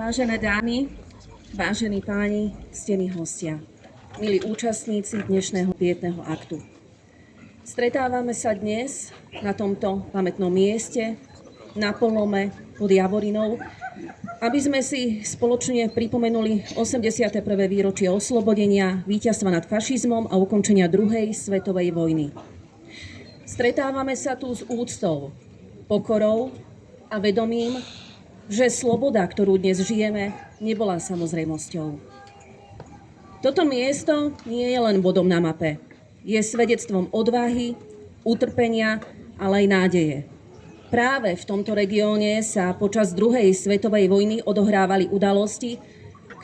Vážené dámy, vážení páni, ctení hostia, milí účastníci dnešného pietného aktu. Stretávame sa dnes na tomto pamätnom mieste, na Polome pod Javorinou, aby sme si spoločne pripomenuli 81. výročie oslobodenia, víťazstva nad fašizmom a ukončenia druhej svetovej vojny. Stretávame sa tu s úctou, pokorou a vedomím, že sloboda, ktorú dnes žijeme, nebola samozrejmosťou. Toto miesto nie je len bodom na mape. Je svedectvom odvahy, utrpenia, ale aj nádeje. Práve v tomto regióne sa počas druhej svetovej vojny odohrávali udalosti,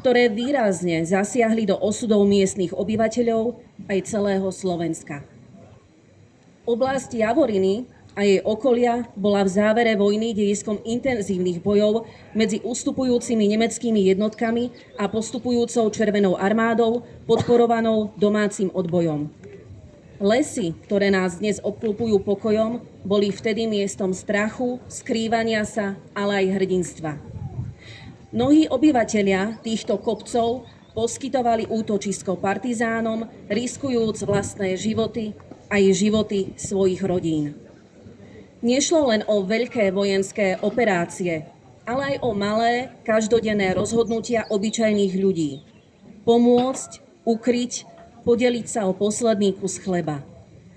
ktoré výrazne zasiahli do osudov miestnych obyvateľov aj celého Slovenska. Oblasť Javoriny a jej okolia bola v závere vojny dejiskom intenzívnych bojov medzi ustupujúcimi nemeckými jednotkami a postupujúcou Červenou armádou, podporovanou domácim odbojom. Lesy, ktoré nás dnes obklupujú pokojom, boli vtedy miestom strachu, skrývania sa, ale aj hrdinstva. Mnohí obyvatelia týchto kopcov poskytovali útočisko partizánom, riskujúc vlastné životy aj životy svojich rodín. Nešlo len o veľké vojenské operácie, ale aj o malé, každodenné rozhodnutia obyčajných ľudí. Pomôcť, ukryť, podeliť sa o posledný kus chleba.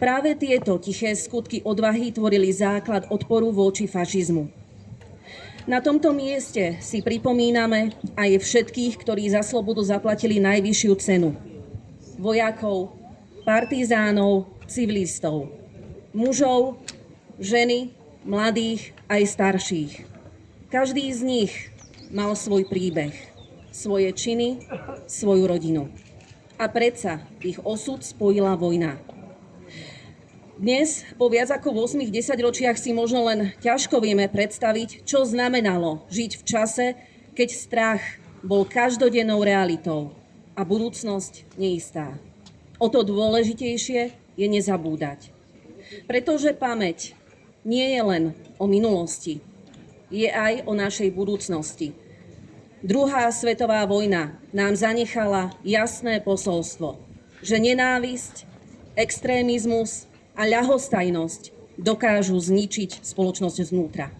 Práve tieto tiché skutky odvahy tvorili základ odporu voči fašizmu. Na tomto mieste si pripomíname aj všetkých, ktorí za slobodu zaplatili najvyššiu cenu. Vojakov, partizánov, civilistov, mužov, ženy, mladých aj starších. Každý z nich mal svoj príbeh, svoje činy, svoju rodinu. A predsa ich osud spojila vojna. Dnes, po viac ako 8 desaťročiach, si možno len ťažko vieme predstaviť, čo znamenalo žiť v čase, keď strach bol každodennou realitou a budúcnosť neistá. O to dôležitejšie je nezabúdať. Pretože pamäť nie je len o minulosti, je aj o našej budúcnosti. Druhá svetová vojna nám zanechala jasné posolstvo, že nenávisť, extrémizmus a ľahostajnosť dokážu zničiť spoločnosť znútra.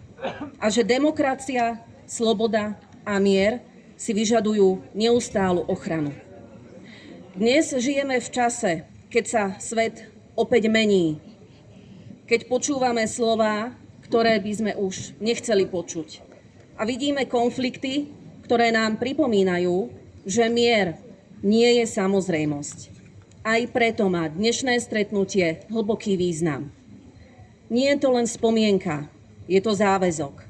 A že demokracia, sloboda a mier si vyžadujú neustálu ochranu. Dnes žijeme v čase, keď sa svet opäť mení, keď počúvame slová, ktoré by sme už nechceli počuť. A vidíme konflikty, ktoré nám pripomínajú, že mier nie je samozrejmosť. Aj preto má dnešné stretnutie hlboký význam. Nie je to len spomienka, je to záväzok.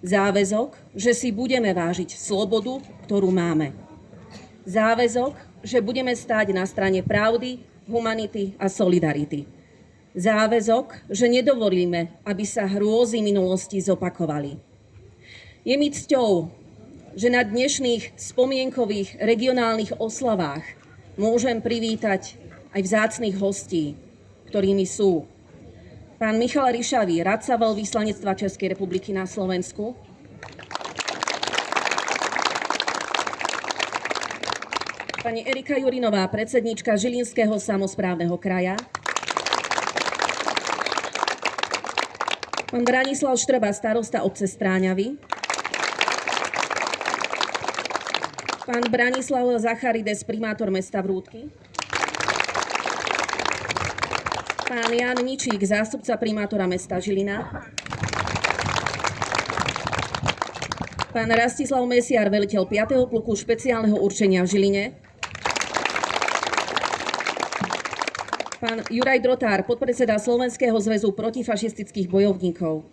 Záväzok, že si budeme vážiť slobodu, ktorú máme. Záväzok, že budeme stáť na strane pravdy, humanity a solidarity. Záväzok, že nedovolíme, aby sa hrôzy minulosti zopakovali. Je mi cťou, že na dnešných spomienkových regionálnych oslavách môžem privítať aj vzácnych hostí, ktorými sú pán Michal Ryšavý, radca veľvyslanectva Českej republiky na Slovensku, pani Erika Jurinová, predsedníčka Žilinského samosprávneho kraja, pán Branislav Štrba, starosta obce Stráňavy, pán Branislav Zacharides, primátor mesta Vrútky, pán Ján Ničík, zástupca primátora mesta Žilina, pán Rastislav Mesiar, veliteľ 5. pluku špeciálneho určenia v Žiline, pán Juraj Drotár, podpredseda Slovenského zväzu protifašistických bojovníkov.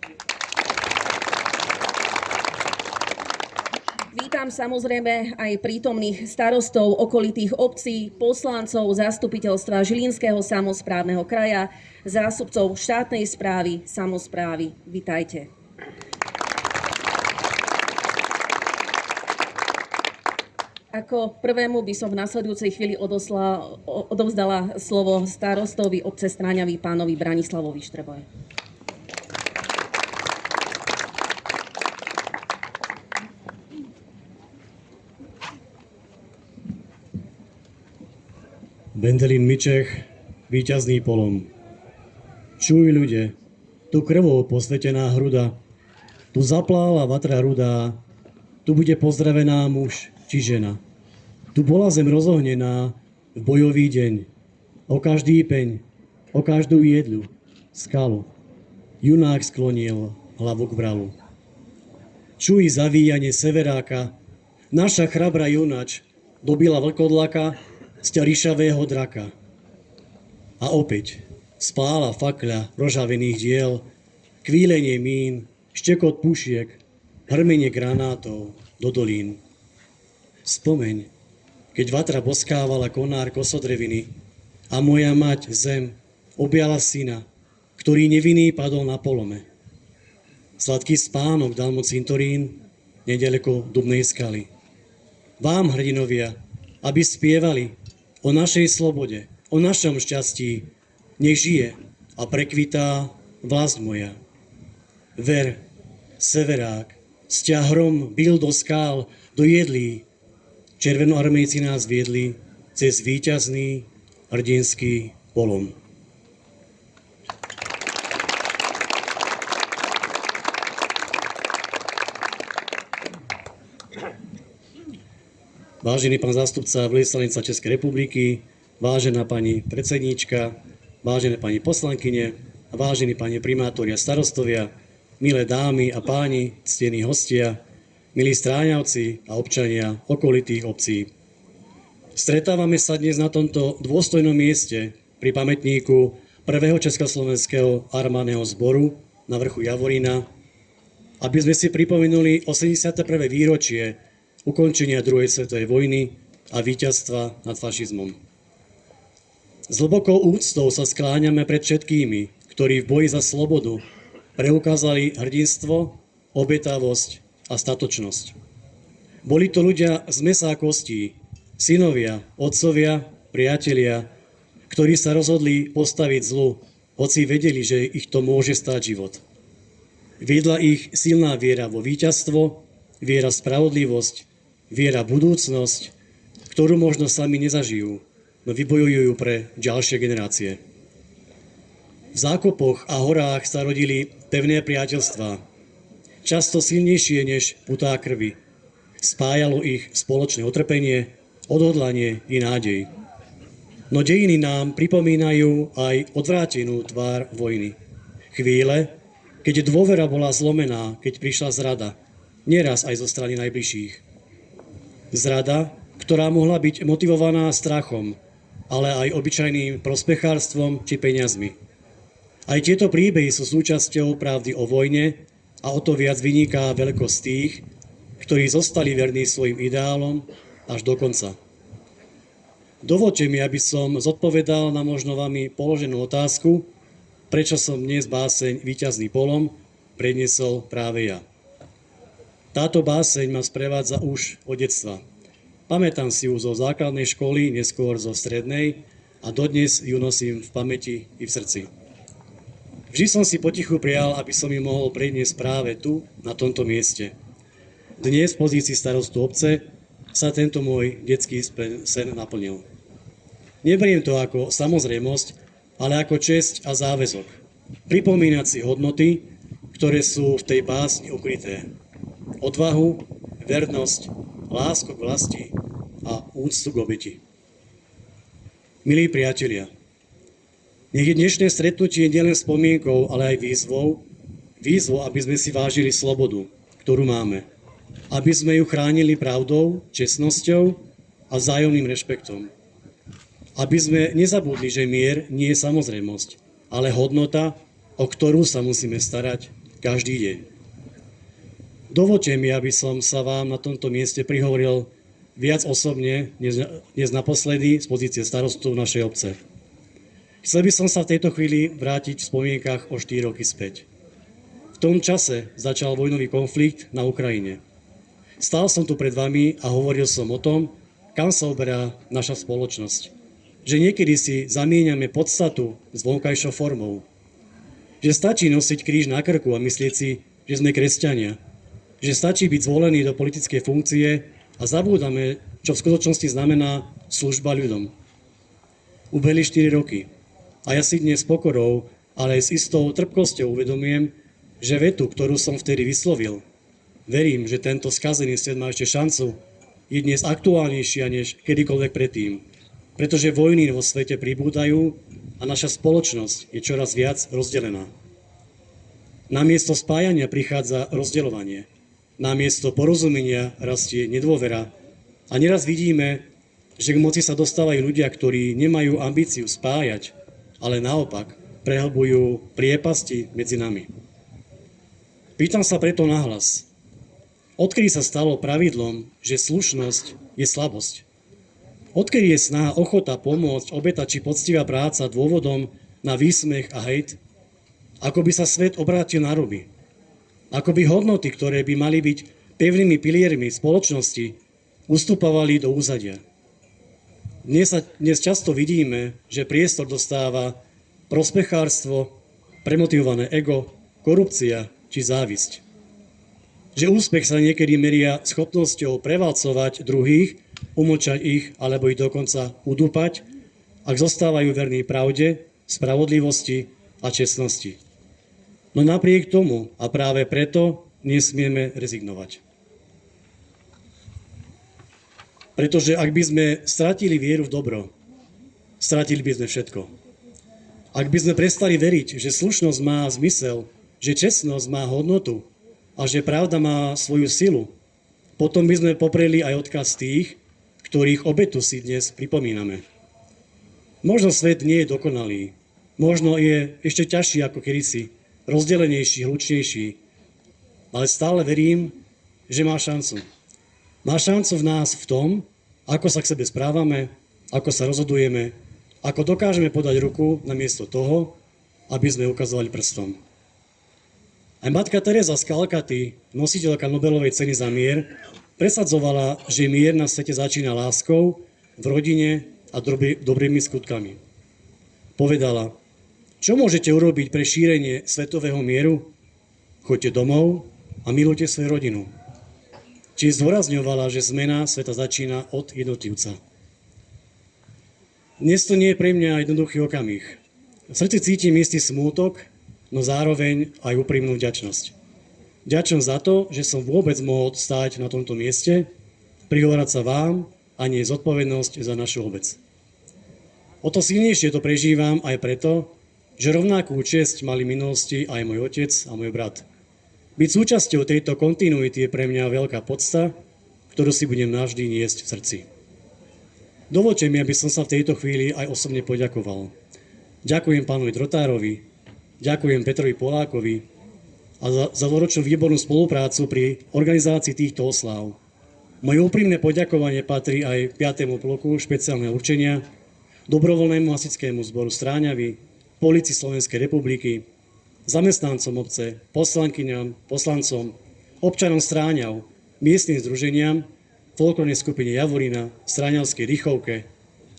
Vítam samozrejme aj prítomných starostov okolitých obcí, poslancov zastupiteľstva Žilinského samosprávneho kraja, zástupcov štátnej správy, samosprávy. Vitajte. Ako prvému by som v nasledujúcej chvíli odovzdala slovo starostovi obce Stráňavy, pánovi Branislavovi Štrbovi. Bendelín Mičech, víťazný polom. Čuj ľudia, tu krvou posvetená hruda, tu zaplála vatra rudá, tu bude pozdravená muž či žena. Tu bola zem rozohnená v bojový deň, o každý peň, o každú jedlu, skalu. Junák sklonil hlavu k vralu. Čuj zavíjanie severáka, naša chrabra junač dobila vlkodlaka z ťarišavého draka. A opäť spála fakľa rožavených diel, kvílenie mín, štekot pušiek, hrmenie granátov do dolín. Spomeň, keď vatra boskávala konár kosodreviny a moja mať zem objala syna, ktorý nevinný padol na polome. Sladký spánok dal mu cintorín nedaleko Dubnej skaly. Vám, hrdinovia, aby spievali o našej slobode, o našom šťastí, nech žije a prekvitá vlast moja. Ver, severák, s ťahrom bil do skál, do jedlí. Červenoarmejci nás viedli cez víťazný hrdinský polom. Vážený pán zástupca veľvyslanectva Českej republiky, vážená pani predsedníčka, vážené pani poslankyne a vážení pani primátori a starostovia, milé dámy a páni, ctení hostia, milí stráňavci a občania okolitých obcí. Stretávame sa dnes na tomto dôstojnom mieste pri pamätníku prvého československého armádneho zboru na vrchu Javorína, aby sme si pripomenuli 81. výročie ukončenia druhej svetovej vojny a víťazstva nad fašizmom. S hlbokou úctou sa skláňame pred všetkými, ktorí v boji za slobodu preukázali hrdinstvo, obetavosť a statočnosť. Boli to ľudia z mäsa a kostí, synovia, otcovia, priatelia, ktorí sa rozhodli postaviť zlu, hoci vedeli, že ich to môže stáť život. Viedla ich silná viera vo víťazstvo, viera v spravodlivosť, viera v budúcnosť, ktorú možno sami nezažijú, no vybojujú pre ďalšie generácie. V zákopoch a horách sa rodili pevné priateľstvá, často silnejšie než putá krvi. Spájalo ich spoločné utrpenie, odhodlanie i nádej. No dejiny nám pripomínajú aj odvrátenú tvár vojny. Chvíle, keď dôvera bola zlomená, keď prišla zrada, nieraz aj zo strany najbližších. Zrada, ktorá mohla byť motivovaná strachom, ale aj obyčajným prospechárstvom či peniazmi. Aj tieto príbehy sú súčasťou pravdy o vojne a o to viac vyniká veľkosť tých, ktorí zostali verní svojim ideálom až do konca. Dovoľte mi, aby som zodpovedal na možno vami položenú otázku, prečo som dnes báseň Víťazný polom predniesol práve ja. Táto báseň ma sprevádza už od detstva. Pamätám si ju zo základnej školy, neskôr zo strednej a dodnes ju nosím v pamäti i v srdci. Vždy som si potichu prial, aby som ju mohol predniesť práve tu, na tomto mieste. Dnes v pozícii starostu obce sa tento môj detský sen naplnil. Neberiem to ako samozrejmosť, ale ako česť a záväzok. Pripomínať si hodnoty, ktoré sú v tej básni ukryté. Odvahu, vernosť, lásku k vlasti a úctu k obeti. Milí priatelia, nech je dnešné stretnutie nielen spomienkou, ale aj výzvou, aby sme si vážili slobodu, ktorú máme. Aby sme ju chránili pravdou, čestnosťou a vzájomným rešpektom. Aby sme nezabudli, že mier nie je samozrejmosť, ale hodnota, o ktorú sa musíme starať každý deň. Dovoľte mi, aby som sa vám na tomto mieste prihovoril viac osobne, dnes naposledy z pozície starostu našej obce. Chcel by som sa v tejto chvíli vrátiť v spomienkach o 4 roky späť. V tom čase začal vojnový konflikt na Ukrajine. Stál som tu pred vami a hovoril som o tom, kam sa uberá naša spoločnosť. Že niekedy si zamieňame podstatu s vonkajšou formou. Že stačí nosiť kríž na krku a myslieť si, že sme kresťania. Že stačí byť zvolený do politickej funkcie a zabúdame, čo v skutočnosti znamená služba ľuďom. Ubehli 4 roky. A ja si dnes s pokorou, ale aj s istou trpkosťou uvedomujem, že vetu, ktorú som vtedy vyslovil, verím, že tento skazený svet má ešte šancu, je dnes aktuálnejšia než kedykoľvek predtým. Pretože vojny vo svete pribúdajú a naša spoločnosť je čoraz viac rozdelená. Namiesto spájania prichádza rozdeľovanie. Namiesto porozumenia rastie nedôvera. A neraz vidíme, že k moci sa dostávajú ľudia, ktorí nemajú ambíciu spájať, ale naopak prehlbujú priepasti medzi nami. Pýtam sa preto nahlas. Odkedy sa stalo pravidlom, že slušnosť je slabosť? Odkedy je snaha, ochota pomôcť, obeta či poctivá práca dôvodom na výsmech a hejt? Ako by sa svet obrátil na ruby? Ako by hodnoty, ktoré by mali byť pevnými piliermi spoločnosti, ustupovali do úzadia? Dnes často vidíme, že priestor dostáva prospechárstvo, premotivované ego, korupcia či závisť. Že úspech sa niekedy meria schopnosťou prevalcovať druhých, umlčať ich alebo ich dokonca udúpať, ak zostávajú verní pravde, spravodlivosti a čestnosti. No napriek tomu a práve preto nesmieme rezignovať. Pretože ak by sme stratili vieru v dobro, stratili by sme všetko. Ak by sme prestali veriť, že slušnosť má zmysel, že čestnosť má hodnotu a že pravda má svoju silu, potom by sme popreli aj odkaz tých, ktorých obetu si dnes pripomíname. Možno svet nie je dokonalý, možno je ešte ťažší ako kedysi, rozdelenejší, hlučnejší, ale stále verím, že má šancu. Má šancu v nás v tom, ako sa k sebe správame, ako sa rozhodujeme, ako dokážeme podať ruku namiesto toho, aby sme ukazovali prstom. Aj matka Teresa z Kalkaty, nositeľka Nobelovej ceny za mier, presadzovala, že mier na svete začína láskou, v rodine a dobrými skutkami. Povedala, čo môžete urobiť pre šírenie svetového mieru? Choďte domov a milujte svoju rodinu. Či zdôrazňovala, že zmena sveta začína od jednotlivca. Dnes to nie je pre mňa jednoduchý okamih. V srdci cítim istý smútok, no zároveň aj úprimnú vďačnosť. Vďačnosť za to, že som vôbec mohol stáť na tomto mieste, prihovárať sa vám a nie zodpovednosť za našu obec. O to silnejšie to prežívam aj preto, že rovnakú česť mali v minulosti aj môj otec a môj brat. Byť súčasťou tejto kontinuity je pre mňa veľká podsta, ktorú si budem navždy niesť v srdci. Dovoľte mi, aby som sa v tejto chvíli aj osobne poďakoval. Ďakujem pánovi Trotárovi, ďakujem Petrovi Polákovi a za dlhoročnú výbornú spoluprácu pri organizácii týchto osláv. Moje úprimné poďakovanie patrí aj 5. bloku špeciálneho určenia, dobrovoľnému hasičskému zboru Stráňavy, Polícii Slovenskej republiky, zamestnancom obce, poslankyňam, poslancom, občanom Stráňav, miestnym združeniam, folklórnej skupine Javorina, Stráňavskej Rychovke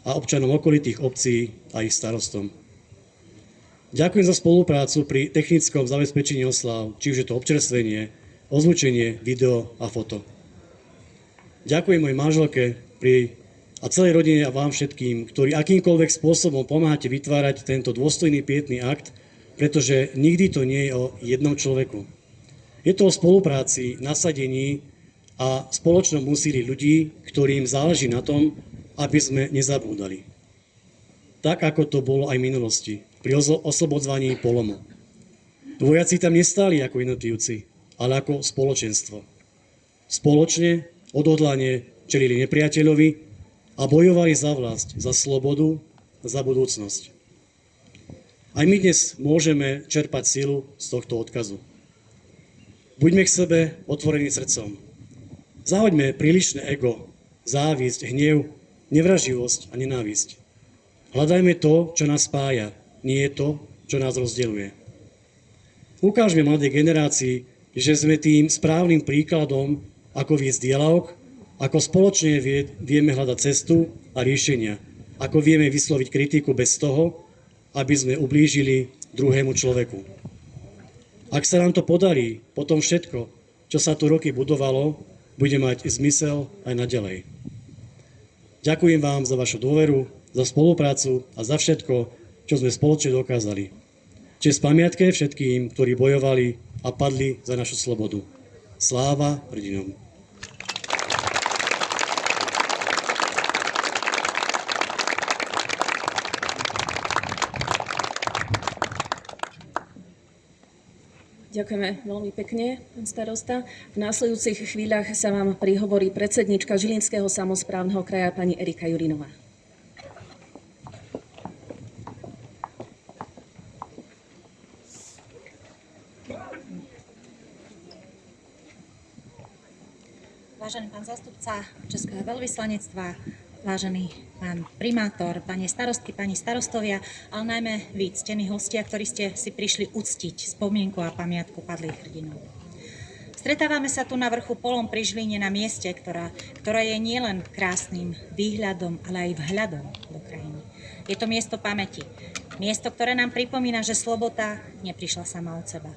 a občanom okolitých obcí a ich starostom. Ďakujem za spoluprácu pri technickom zabezpečení osláv, či už je to občerstvenie, ozvučenie, video a foto. Ďakujem mojej manželke a celej rodine a vám všetkým, ktorí akýmkoľvek spôsobom pomáhate vytvárať tento dôstojný pietný akt, pretože nikdy to nie je o jednom človeku. Je to o spolupráci, nasadení a spoločnom úsilí ľudí, ktorým záleží na tom, aby sme nezabúdali. Tak, ako to bolo aj v minulosti, pri oslobodzovaní Polomu. Vojaci tam nestáli ako jednotlivci, ale ako spoločenstvo. Spoločne, odhodlane čelili nepriateľovi a bojovali za vlast, za slobodu, za budúcnosť. Aj my dnes môžeme čerpať silu z tohto odkazu. Buďme k sebe otvorení srdcom. Zahoďme prílišné ego, závisť, hnev, nevraživosť a nenávisť. Hľadajme to, čo nás spája, nie to, čo nás rozdeľuje. Ukážme mladej generácii, že sme tým správnym príkladom, ako viesť dialóg, ako spoločne vieme hľadať cestu a riešenia, ako vieme vysloviť kritiku bez toho, aby sme ublížili druhému človeku. Ak sa nám to podarí, potom všetko, čo sa tu roky budovalo, bude mať zmysel aj naďalej. Ďakujem vám za vašu dôveru, za spoluprácu a za všetko, čo sme spoločne dokázali. Česť pamiatke všetkým, ktorí bojovali a padli za našu slobodu. Sláva hrdinom. Ďakujeme veľmi pekne, pán starosta. V následujúcich chvíľach sa vám prihovorí predsednička Žilinského samosprávneho kraja pani Erika Jurinová. Vážený pán zástupca Českého veľvyslanectva, vážený pán primátor, pani starostky, pani starostovia, ale najmä vy, ctení hostia, ktorí ste si prišli uctiť spomienku a pamiatku padlých hrdinov. Stretávame sa tu na vrchu Polom pri Žiline na mieste, ktoré je nielen krásnym výhľadom, ale aj vhľadom do krajiny. Je to miesto pamäti. Miesto, ktoré nám pripomína, že sloboda neprišla sama od seba.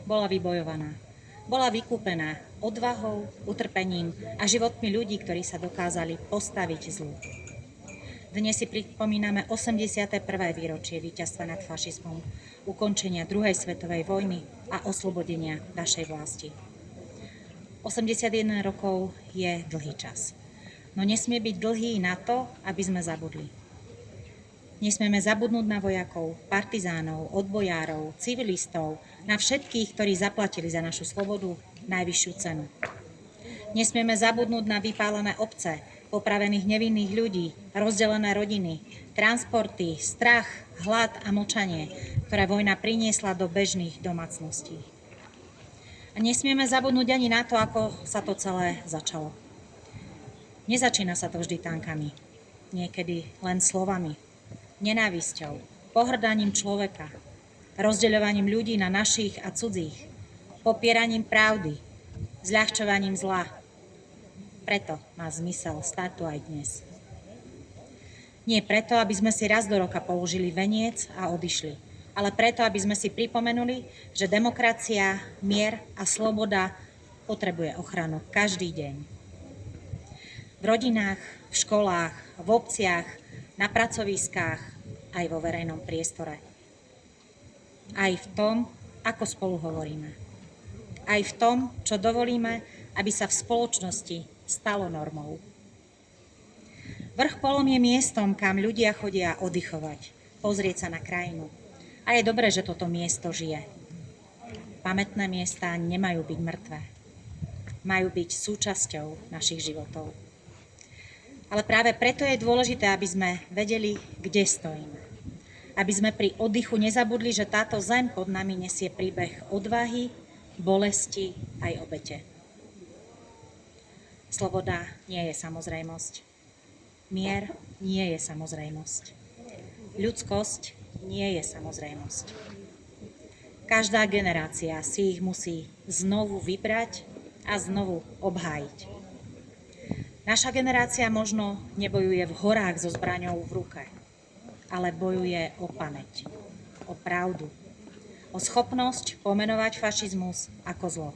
Bola vybojovaná. Bola vykúpená odvahou, utrpením a životmi ľudí, ktorí sa dokázali postaviť zlu. Dnes si pripomíname 81. výročie víťazstva nad fašizmom, ukončenia druhej svetovej vojny a oslobodenia našej vlasti. 81 rokov je dlhý čas, no nesmie byť dlhý na to, aby sme zabudli. Nesmieme zabudnúť na vojakov, partizánov, odbojárov, civilistov, na všetkých, ktorí zaplatili za našu slobodu najvyššiu cenu. Nesmieme zabudnúť na vypálené obce, popravených nevinných ľudí, rozdelené rodiny, transporty, strach, hlad a mlčanie, ktoré vojna priniesla do bežných domácností. A nesmieme zabudnúť ani na to, ako sa to celé začalo. Nezačína sa to vždy tankami, niekedy len slovami, nenávisťou, pohrdaním človeka, rozdeľovaním ľudí na našich a cudzích, popieraním pravdy, zľahčovaním zla. Preto má zmysel stáť tu aj dnes. Nie preto, aby sme si raz do roka položili veniec a odišli, ale preto, aby sme si pripomenuli, že demokracia, mier a sloboda potrebuje ochranu každý deň. V rodinách, v školách, v obciach, na pracoviskách, aj vo verejnom priestore. Aj v tom, ako spolu hovoríme. Aj v tom, čo dovolíme, aby sa v spoločnosti stalo normou. Vrch Polom je miestom, kam ľudia chodia oddychovať, pozrieť sa na krajinu. A je dobré, že toto miesto žije. Pamätné miesta nemajú byť mŕtve. Majú byť súčasťou našich životov. Ale práve preto je dôležité, aby sme vedeli, kde stojíme. Aby sme pri oddychu nezabudli, že táto zem pod nami nesie príbeh odvahy, bolesti aj obete. Sloboda nie je samozrejmosť. Mier nie je samozrejmosť. Ľudskosť nie je samozrejmosť. Každá generácia si ich musí znovu vybrať a znovu obhájiť. Naša generácia možno nebojuje v horách so zbraňou v ruke, ale bojuje o pamäť, o pravdu, o schopnosť pomenovať fašizmus ako zlo,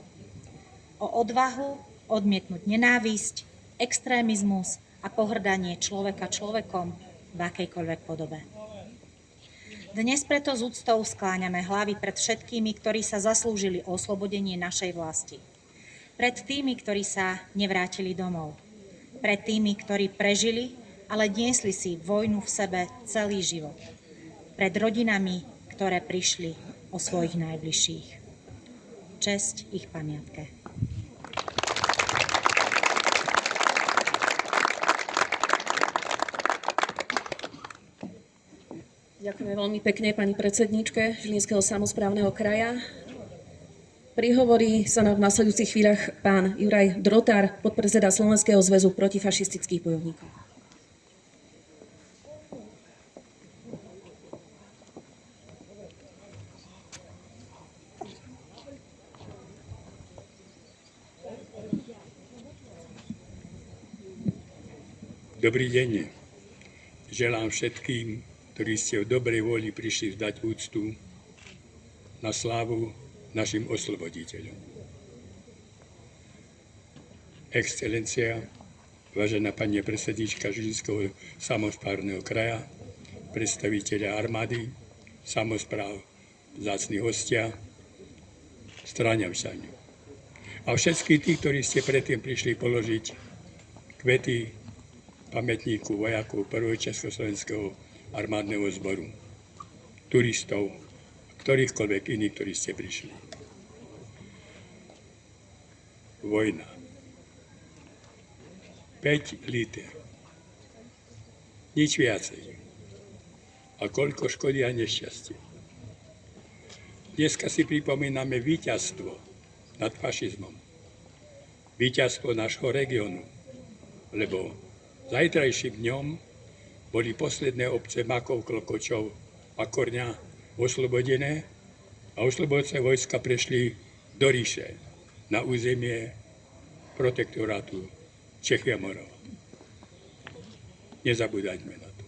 o odvahu odmietnúť nenávisť, extrémizmus a pohrdanie človeka človekom v akejkoľvek podobe. Dnes preto s úctou skláňame hlavy pred všetkými, ktorí sa zaslúžili o oslobodenie našej vlasti. Pred tými, ktorí sa nevrátili domov. Pred tými, ktorí prežili, ale niesli si vojnu v sebe celý život. Pred rodinami, ktoré prišli o svojich najbližších. Česť ich pamiatke. Ďakujeme veľmi pekne pani predsedničke Žilinského samosprávneho kraja. Prihovorí sa nám v nasledujúcich chvíľach pán Juraj Drotár, podpredseda Slovenského zväzu protifašistických bojovníkov. Dobrý deň. Želám všetkým, ktorí ste v dobrej vôli prišli vzdať úctu na slávu našim osloboditeľom. Excelencia, vážená pani predsednička Žilinského samosprávneho kraja, predstavitelia armády, samospráv, vzácni hostia, stráňavčania. A všetky tí, ktorí ste predtým prišli položiť kvety pamätníku vojakov 1. Československého armádneho zboru, turistov, ktorýchkoľvek iných, ktorí ste prišli. Vojna. 5 liter. Nič viacej. A koľko škody a nešťastie. Dneska si pripomíname víťazstvo nad fašizmom. Víťazstvo nášho regiónu, lebo zajtrajším dňom boli posledné obce Makov, Klokočov a Korňa oslobodené a oslobodce vojska prešli do ríše na územie protektorátu Čechy a Morava. Nezabúdajme na to.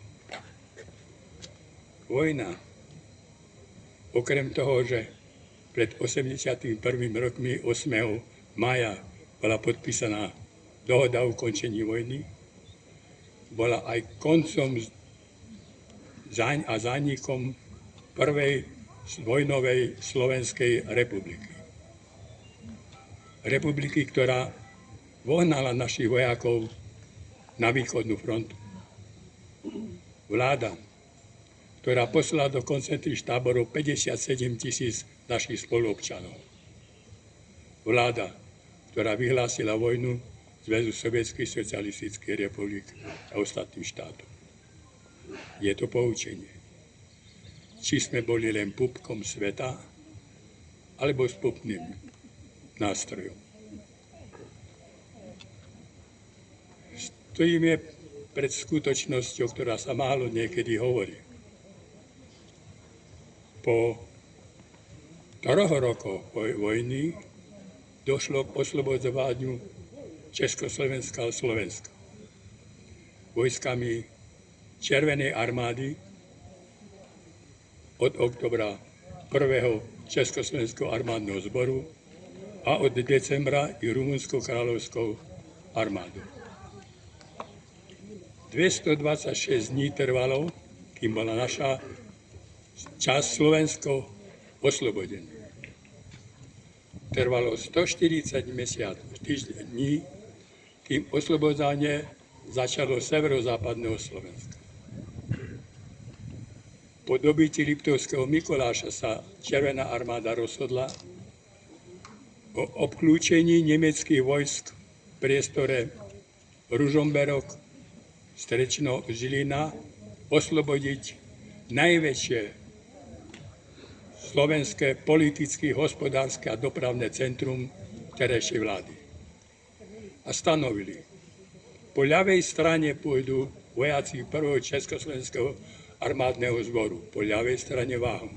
Vojna, okrem toho, že pred 81. rokmi 8. mája bola podpísaná dohoda o ukončení vojny, bola aj koncom a zánikom prvej vojnovej Slovenskej republiky. Republiky, ktorá vohnala našich vojakov na východnú frontu. Vláda, ktorá poslala do koncentričných táborov 57 000 našich spoluobčanov. Vláda, ktorá vyhlásila vojnu Zväzu sovietských socialistických republik a ostatným štátom. Je to poučenie. Či sme boli len pupkom sveta, alebo spupným nástrojom. Stojíme pred skutočnosťou, ktorá sa málo niekedy hovorí. Po 3 rokoch vojny došlo k oslobodzovaniu Československa a Slovenska vojskami Červenej armády od oktobra 1. Československého armádneho zboru a od decembra i Rumunskou kráľovskou armádou. 226 dní trvalo, kým bola naša časť Slovensko oslobodená. Trvalo 140 dní, kým oslobodzanie začalo severozápadného Slovenska. Po dobití Liptovského Mikuláša sa Červená armáda rozhodla o obklúčení nemeckých vojsk v priestore Ružomberok, Strečno, Žilina oslobodiť najväčšie slovenské politické, hospodárske a dopravné centrum terajšej vlády. A stanovili, po ľavej strane pôjdu vojaci 1. Československého armádneho zboru, po ľavej strane Váhom.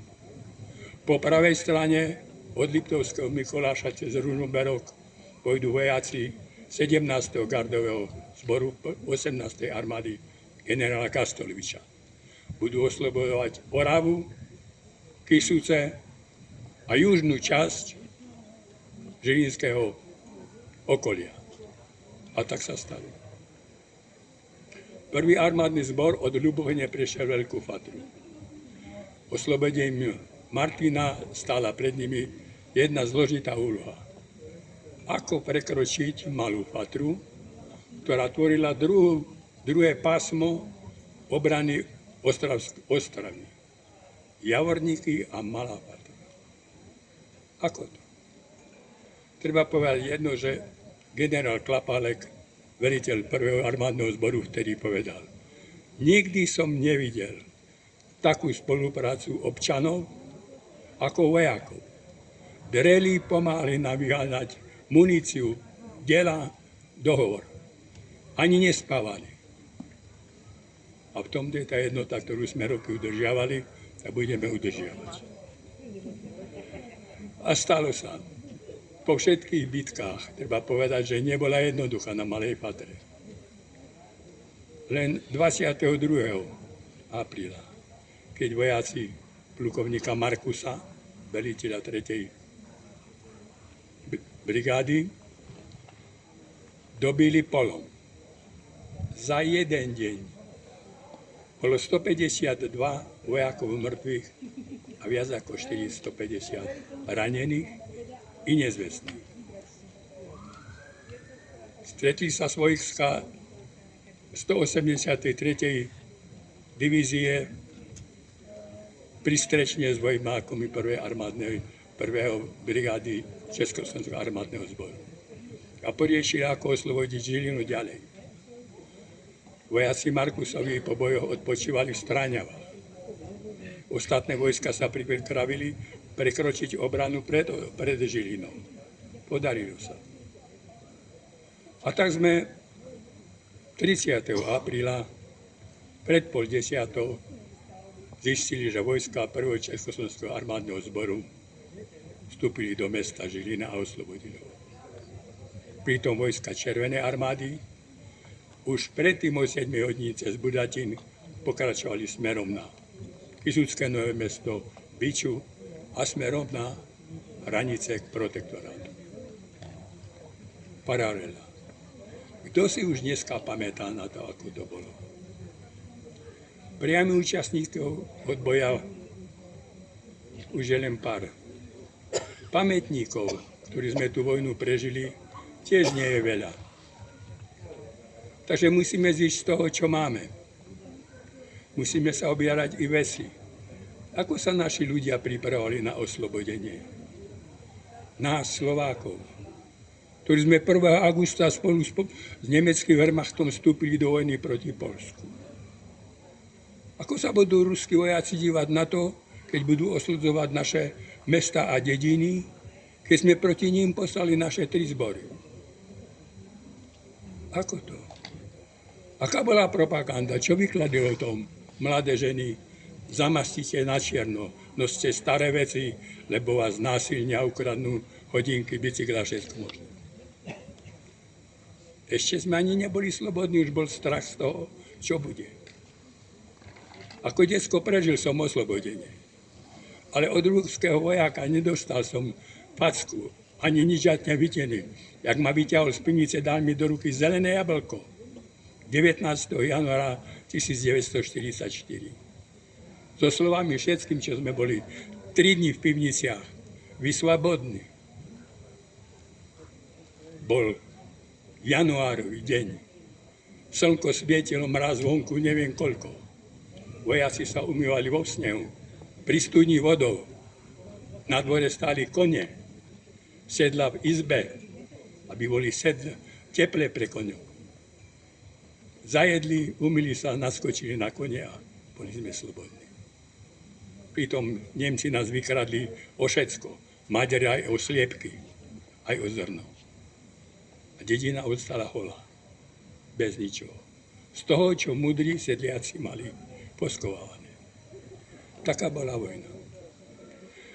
Po pravej strane od Liptovského Mikuláša cez Ružomberok pôjdu vojaci 17. gardového zboru 18. armády generála Kastoloviča. Budú oslobodovať Oravu, Kysuce a južnú časť žilinského okolia. A tak sa stalo. Prvý armádny zbor od Ľubohyne prešiel Veľkú Fatru. Oslobodením Martina stála pred nimi jedna zložitá úloha. Ako prekročiť Malú Fatru, ktorá tvorila druhé pásmo obrany Ostravy. Javorníky a Malá Fatra. Ako to? Treba povedať jedno, že generál Klapálek, veliteľ 1. armádneho zboru, vtedy povedal: nikdy som nevidel takú spoluprácu občanov ako vojakov. Dreli pomáhali nám vyháňať muníciu, dela, dohovor. Ani nespávali. A v tomto je tá jednota, ktorú sme roky udržiavali a budeme udržiavať. A stalo sa. Po všetkých bitkách treba povedať, že nebola jednoduchá na Malej Fatre. Len 22. apríla, keď vojaci plukovníka Markusa, veliteľa 3. brigády, dobili Polom. za jeden deň bolo 152 vojakov mŕtvych a viac ako 450 ranených i nezvestných. Stretli sa vojska 183. divízie pristrečne s vojmákmi 1. brigády Československého armádneho zboru a poriešili, ako oslobodiť Žilinu ďalej. Vojaci Markusovi po bojoch odpočívali v Stráňavách. Ostatné vojska sa pripravili prekročiť obranu pred Žilinou. Podarilo sa. A tak sme 30. apríla pred 9:30 zistili, že vojska 1. Československého armádneho zboru vstúpili do mesta Žilina a oslobodili ho. Pritom vojska Červenej armády už predtým o 7 hodín cez Budatín pokračovali smerom na Kysucké Nové Mesto, Biču a smerom na hranice k protektorátu. Paralela. Kto si už dneska pamätá na to, ako to bolo? Priamy účastníkov odboja už je len pár. Pamätníkov, ktorí sme tú vojnu prežili, tiež nie je veľa. Takže musíme zísť z toho, čo máme. Musíme sa objavať i veci. Ako sa naši ľudia pripravovali na oslobodenie? Nás, Slovákov, ktorí sme 1. augusta spolu s nemeckým Wehrmachtom vstúpili do vojny proti Poľsku. Ako sa budú ruskí vojaci dívať na to, keď budú oslodzovať naše mesta a dediny, keď sme proti ním poslali naše 3 zbory? Ako to? Aká bola propaganda? Čo vykladilo o tom? Mladé ženy, zamastite na čierno, noste staré veci, lebo vás násilne ukradnú hodinky, bicykla, všetko možné. Ešte sme ani neboli slobodní, už bol strach z toho, čo bude. Ako decko prežil som oslobodenie. Ale od ruského vojaka nedostal som facku, ani nič nevytený. Jak ma vyťahol z pivnice, dal mi do ruky zelené jablko. 19. januára 1944. So slovami všetkým, čo sme boli 3 dní v pivniciach, vy svobodní. Bol januárový deň. Slnko svietilo, mraz vonku, neviem koľko. Vojaci sa umývali vo snehu, pri studni vodou. Na dvore stáli kone, sedla v izbe, aby boli teplé pre koňov. Zajedli, umýli sa, naskočili na kone a boli sme slobodní. Pritom Nemci nás vykradli o všetko. Maďari aj o sliepky, aj o zrno. A dedina ostala holá, bez ničoho. Z toho, čo mudrí sedliaci mali poskovávané. Taká bola vojna.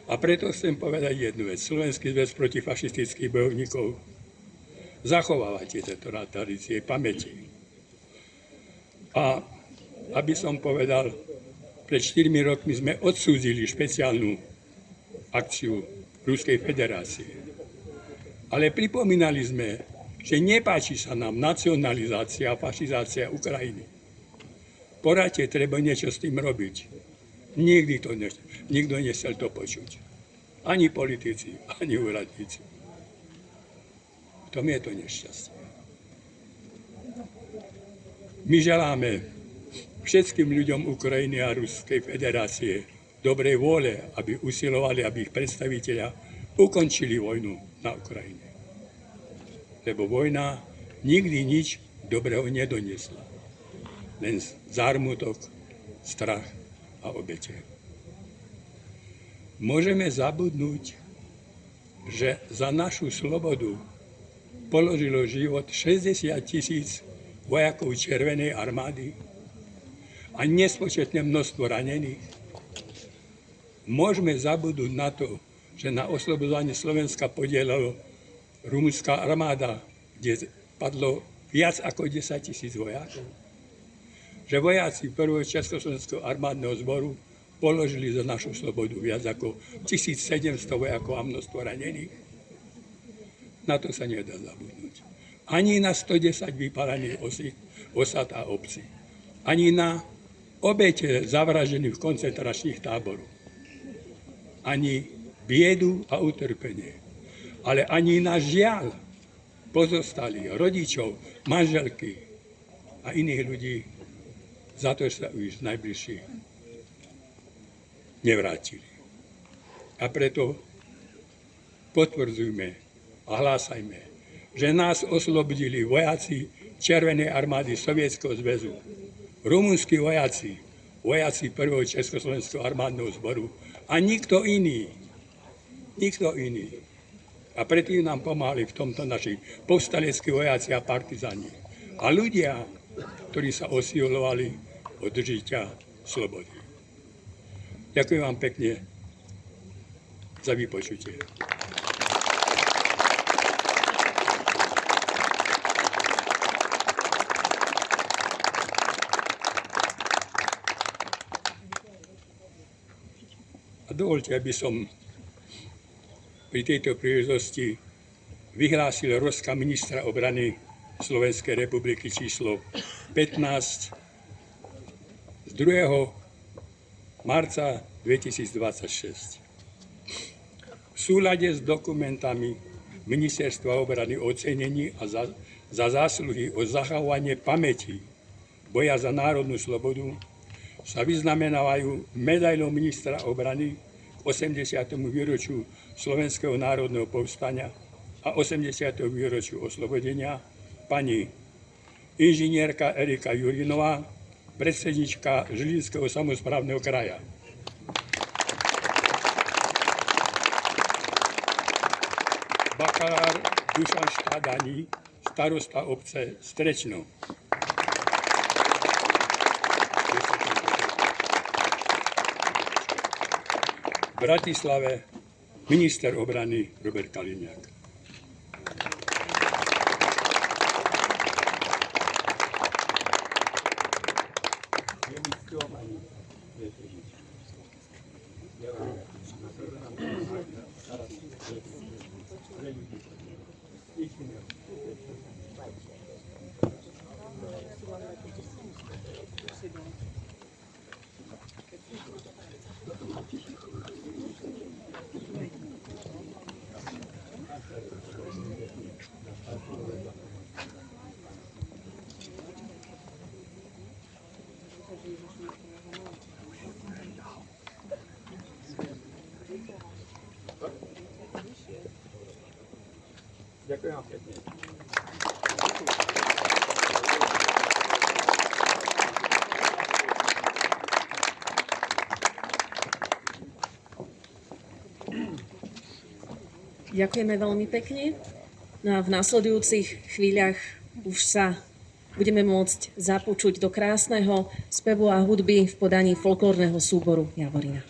A preto chcem povedať jednu vec. Slovenský zväz protifašistických bojovníkov zachováva tieto tradície pamäti. A aby som povedal, pred 4 rokmi sme odsúdili špeciálnu akciu Ruskej federácie. Ale pripomínali sme, že nepáči sa nám nacionalizácia a fašizácia Ukrajiny. Poradte, treba niečo s tým robiť. Nikto nechcel to počuť. Ani politici, ani úradníci. V tom je to nešťastie. My želáme všetkým ľuďom Ukrajiny a Ruskej federácie dobrej vôle, aby usilovali, aby ich predstavitelia ukončili vojnu na Ukrajine. Lebo vojna nikdy nič dobrého nedoniesla. Len zármutok, strach a obete. Môžeme zabudnúť, že za našu slobodu položilo život 60 000 vojakov Červenej armády a nespočetné množstvo ranených. Môžeme zabudnúť na to, že na oslobodovanie Slovenska podielalo rumunská armáda, kde padlo viac ako 10 000 vojakov. Že vojaci 1. Československého armádneho zboru položili za našu slobodu viac ako 1700 vojakov a množstvo ranených. Na to sa nedá zabudnúť. Ani na 110 vypálených osad a obcí. Ani na obete zavražených v koncentračných táboroch. Ani biedu a utrpenie. Ale ani na žiaľ pozostalých rodičov, manželky a iných ľudí za to sa už najbližší nevrátili. A preto potvrdzujme a hlásajme, že nás oslobodili vojaci Červenej armády Sovietskeho zväzu, rumunskí vojaci, vojaci 1. Československého armádneho zboru a nikto iný. Nikto iný. A predtým nám pomáhali v tomto naši povstaleckí vojaci a partizáni. A ľudia, ktorí sa osilovali od žitia slobody. Ďakujem vám pekne za vypočutie. A dovoľte, aby som pri tejto príležitosti vyhlásil rozkaz ministra obrany Slovenskej republiky číslo 15 z 2. marca 2026. V súlade s dokumentami Ministerstva obrany o ocenení a za zásluhy o zachovanie pamäti boja za národnú slobodu sa vyznamenávajú medailou ministra obrany k 80. výročiu Slovenského národného povstania a 80. výročiu oslobodenia pani inžinierka Erika Jurinová, predsednička Žilinského samosprávneho kraja. Bakalár Dušan Štádani, starosta obce Strečno. V Bratislave minister obrany Robert Kaliňák. Ďakujem vám pekne. Ďakujeme veľmi pekne. No a v nasledujúcich chvíľach už sa budeme môcť započuť do krásneho spevu a hudby v podaní folklórneho súboru Javorina.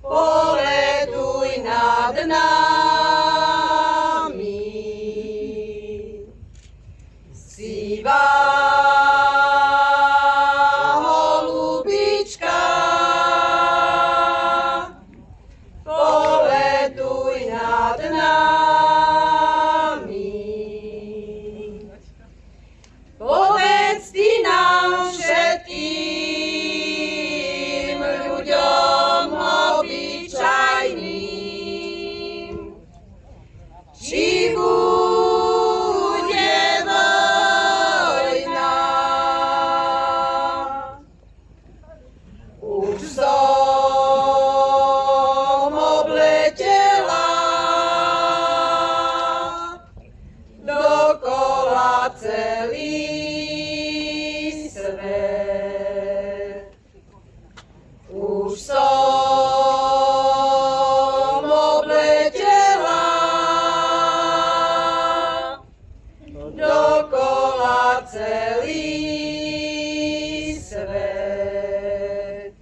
Poletuj nad nami, sivá holubička. Poletuj nad nami, povedz ty nám všetkým ľuďom obyčajným, či bude vojna. Už som obletela dokola celý svet. Už som obletela dokola celý svet.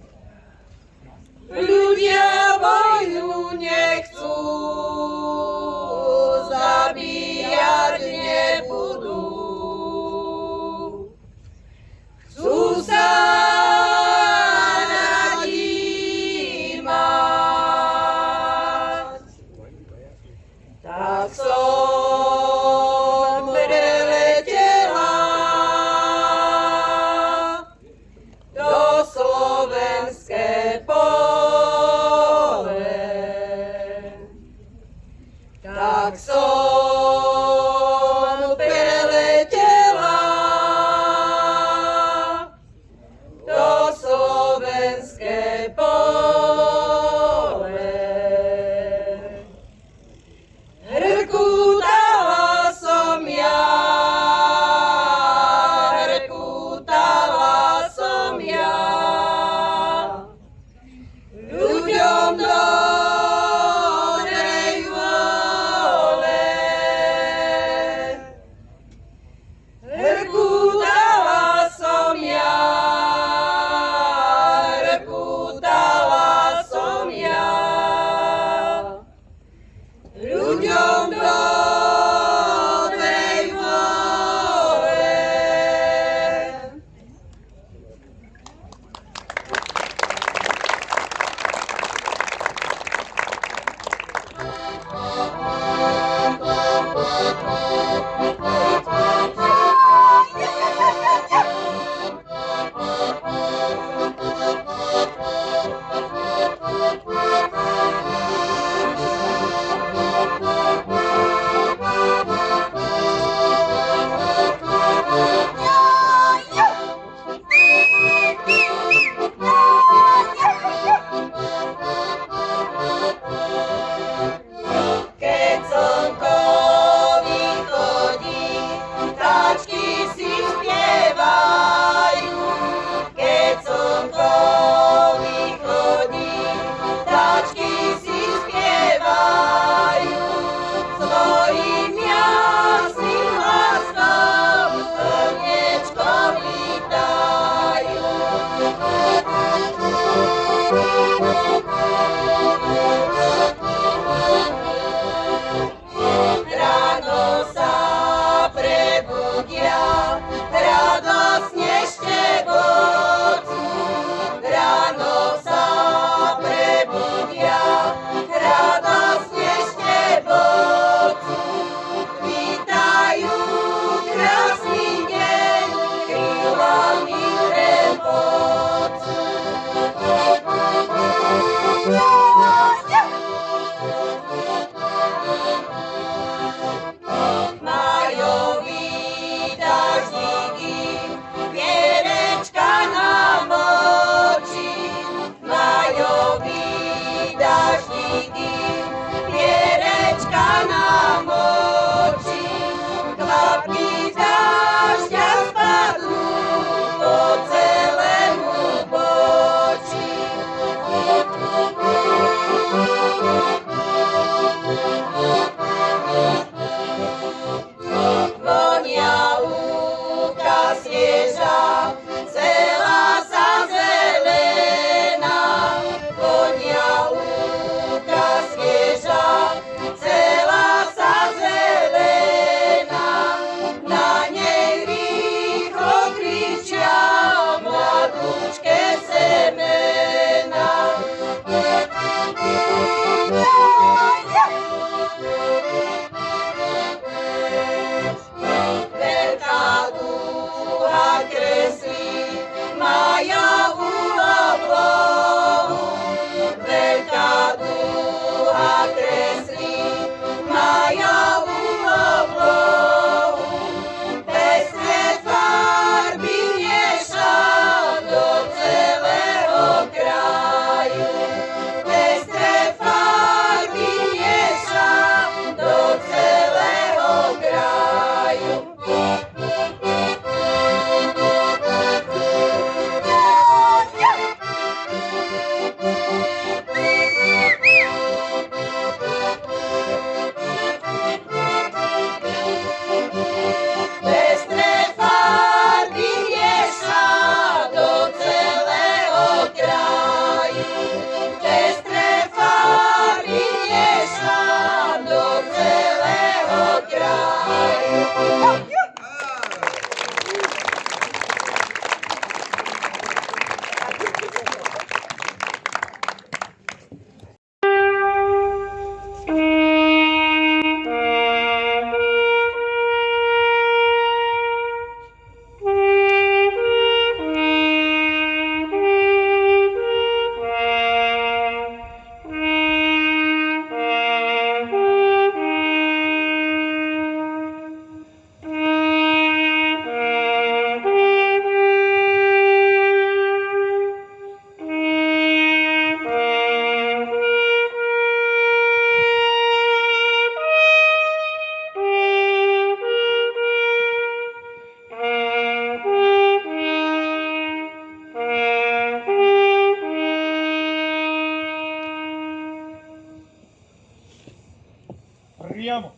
Priamo.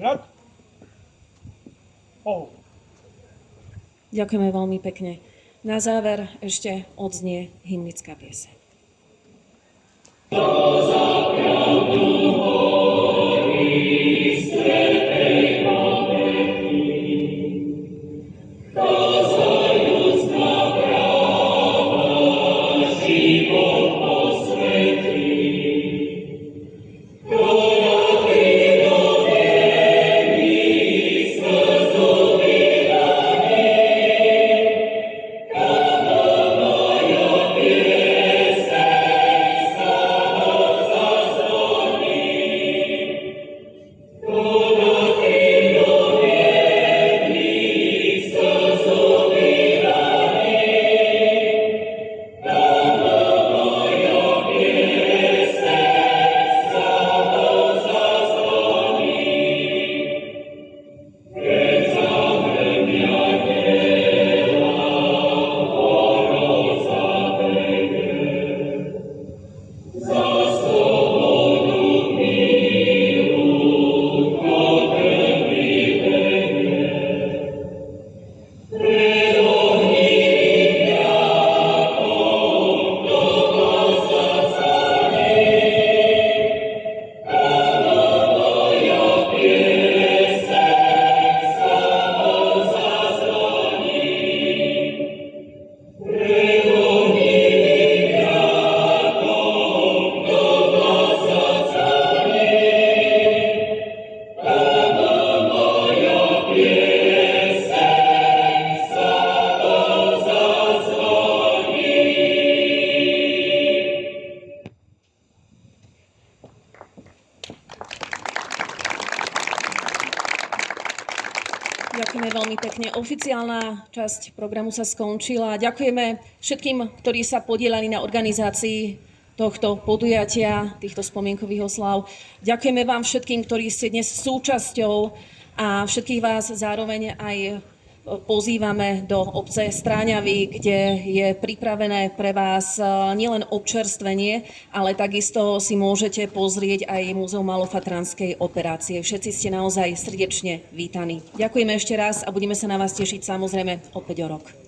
Hrad. Ďakujeme veľmi pekne. Na záver ešte odznie hymnická pieseň. Ďakujeme veľmi pekne. Oficiálna časť programu sa skončila. Ďakujeme všetkým, ktorí sa podielali na organizácii tohto podujatia, týchto spomienkových oslav. Ďakujeme vám všetkým, ktorí ste dnes súčasťou a všetkých vás zároveň aj pozývame do obce Stráňavy, kde je pripravené pre vás nielen občerstvenie, ale takisto si môžete pozrieť aj Múzeum Malofatranskej operácie. Všetci ste naozaj srdečne vítaní. Ďakujeme ešte raz a budeme sa na vás tešiť samozrejme opäť o rok.